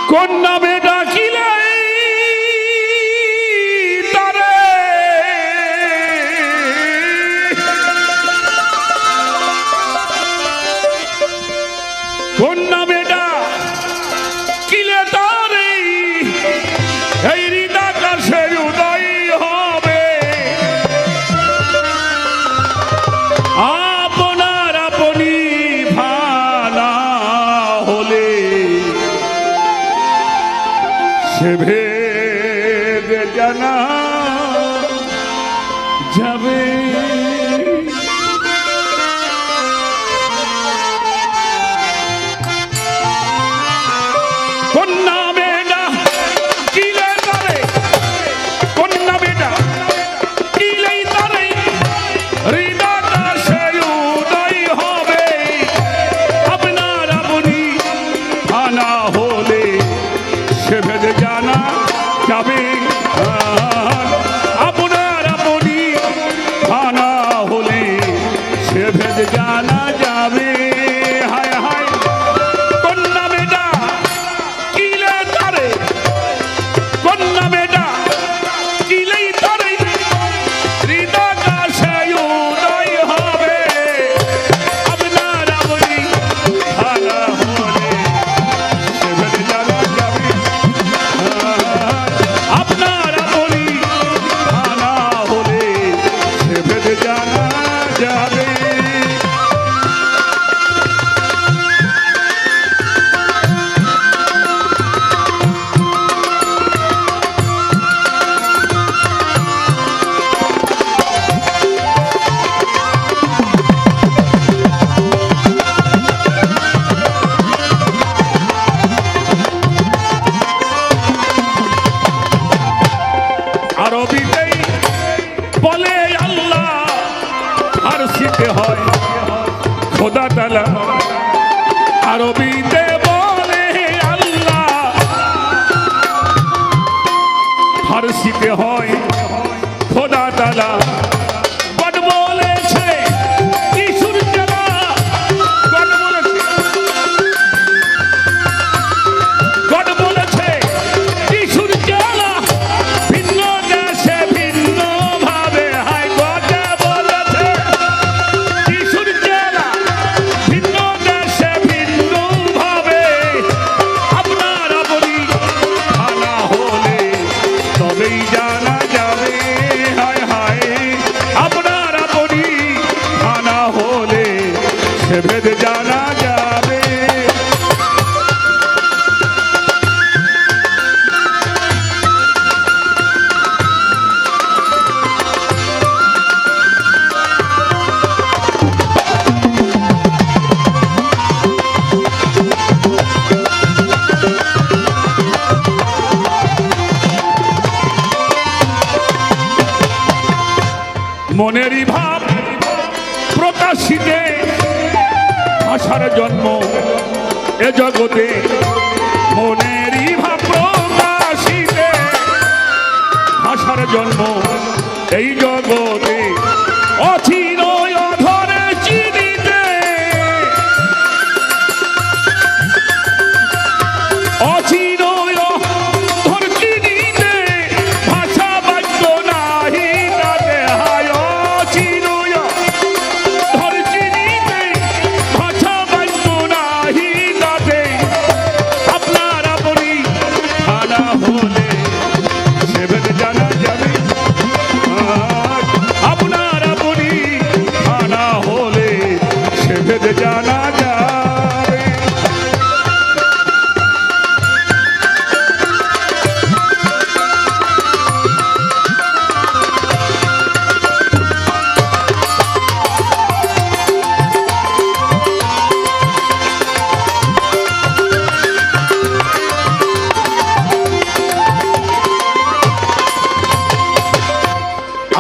কোন নামে ডাকিলে তারে কোন নামে ডাকিলে তারে এই হৃদাকাশের উদয় হবে আপনার আপনি ভালা হলে সে ভেদ জানা যাবে কোন নামে ডাকিলে তারে কোন নামে ডাকিলেই তারে হৃদাকাশে উদয় হবে আপনার আপনি আনা হলে সে ভেদ জানা যাবে আপনার আপনি আনা হলে সে ভেদ জানা যাবে হায় হায় কোন নামে ডাকিলে তারে কোন নামে ডাকিলেই তারে হৃদাকাশে উদয় হবে আপনার আপনি আনা হলে সে ভেদ জানা যাবে আপনার আপনি আনা হলে সে ভেদ জানা যাবে আরবিতেই বলে আল্লাহ আর শিখতে হয় খোদা তাআলা আরবিতে বলে আল্লাহ ফারসিতে হয় খোদা তাআলা গড বলেছে ইসুর জালা গড বলেছে গড বলেছে ইসুর জালা ভিন্ন দেশে ভিন্ন ভাবে হায় গড বলেছে ইসুর জালা ভিন্ন দেশে ভিন্ন ভাবে আপনার আপনি আনা হলে তবেই জানা যাবে হায় হায় আপনার আপনি আনা হলে সে ভেদ জানা যাবে মনেরই ভাব প্রকাশিতে ভাষার জন্ম এ জগতে মনেরই ভাব প্রকাশিতে ভাষার জন্ম এই জগতে অচির অধরে চিনিতে অচির অধর চিনিতে ভাষা বাক্য নাহি তাতে হায় অচির অধর চিনিতে ভাষা বাক্য নাহি তাতে আপনার আপনি আনা হলে সে ভেদ জানা যাবে আপনার আপনি আনা হলে সে ভেদ জানা যাবে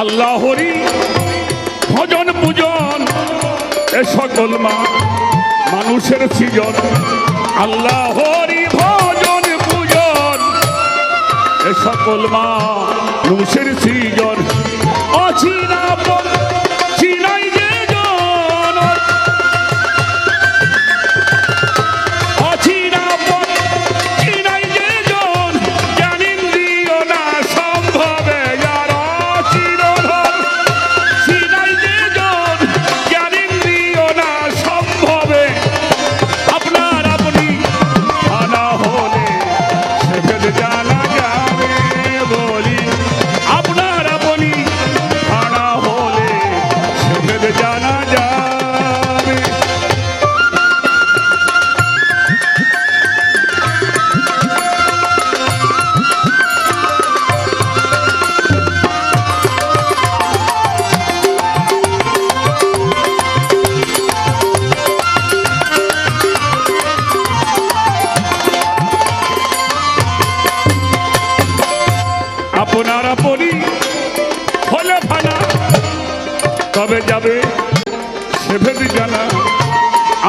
আল্লাহরি ভজন পূজন এ সকল মানুষের সৃজন আল্লাহরি ভজন পূজন এ সকল মানুষের সৃজন অচিনা চিনাই যে জন অচিনা চিনাই যে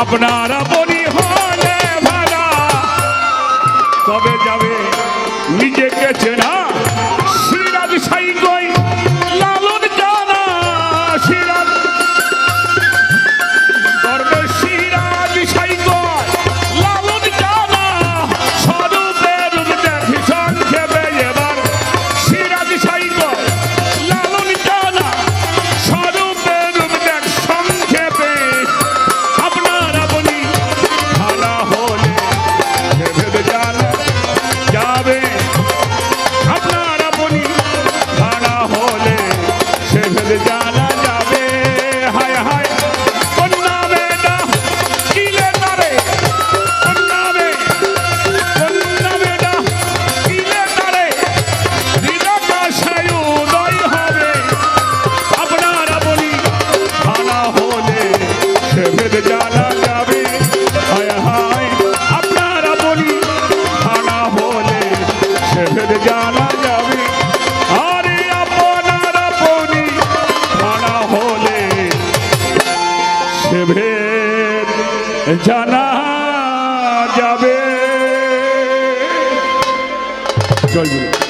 আপনার আপনি হলে ভাড়া তবে যাবে নিজেকে চেনা সিরাজ সাই গই লালন জানা সিরাজ করবে সিরাজ সাই গই লালন জানা স্বরূপের দেখি সংক্ষেপে এবার সিরাজ সাই গই লালন জানা স্বরূপের দেখ সংক্ষেপে আপনার আপনি ভাড়া হলে ভেবে জানা যাবে আপনার আপনি ভাড়া হলে সে ভেবে জানা যাবে হায় হায় কোন নামে না কিলে তারে কোন নামে না কিলে তারে দিদাকাশে উদয় হবে আপনার আপনি ভাড়া হলে সে ভেবে জানা যাবে হায় হায় আপনার আপনি ভাড়া হলে সে ভেবে জানা যাবে আরে আপনার আপনি ভাড়া হলে সে ভেদ জানা যাবে জয় গুরু।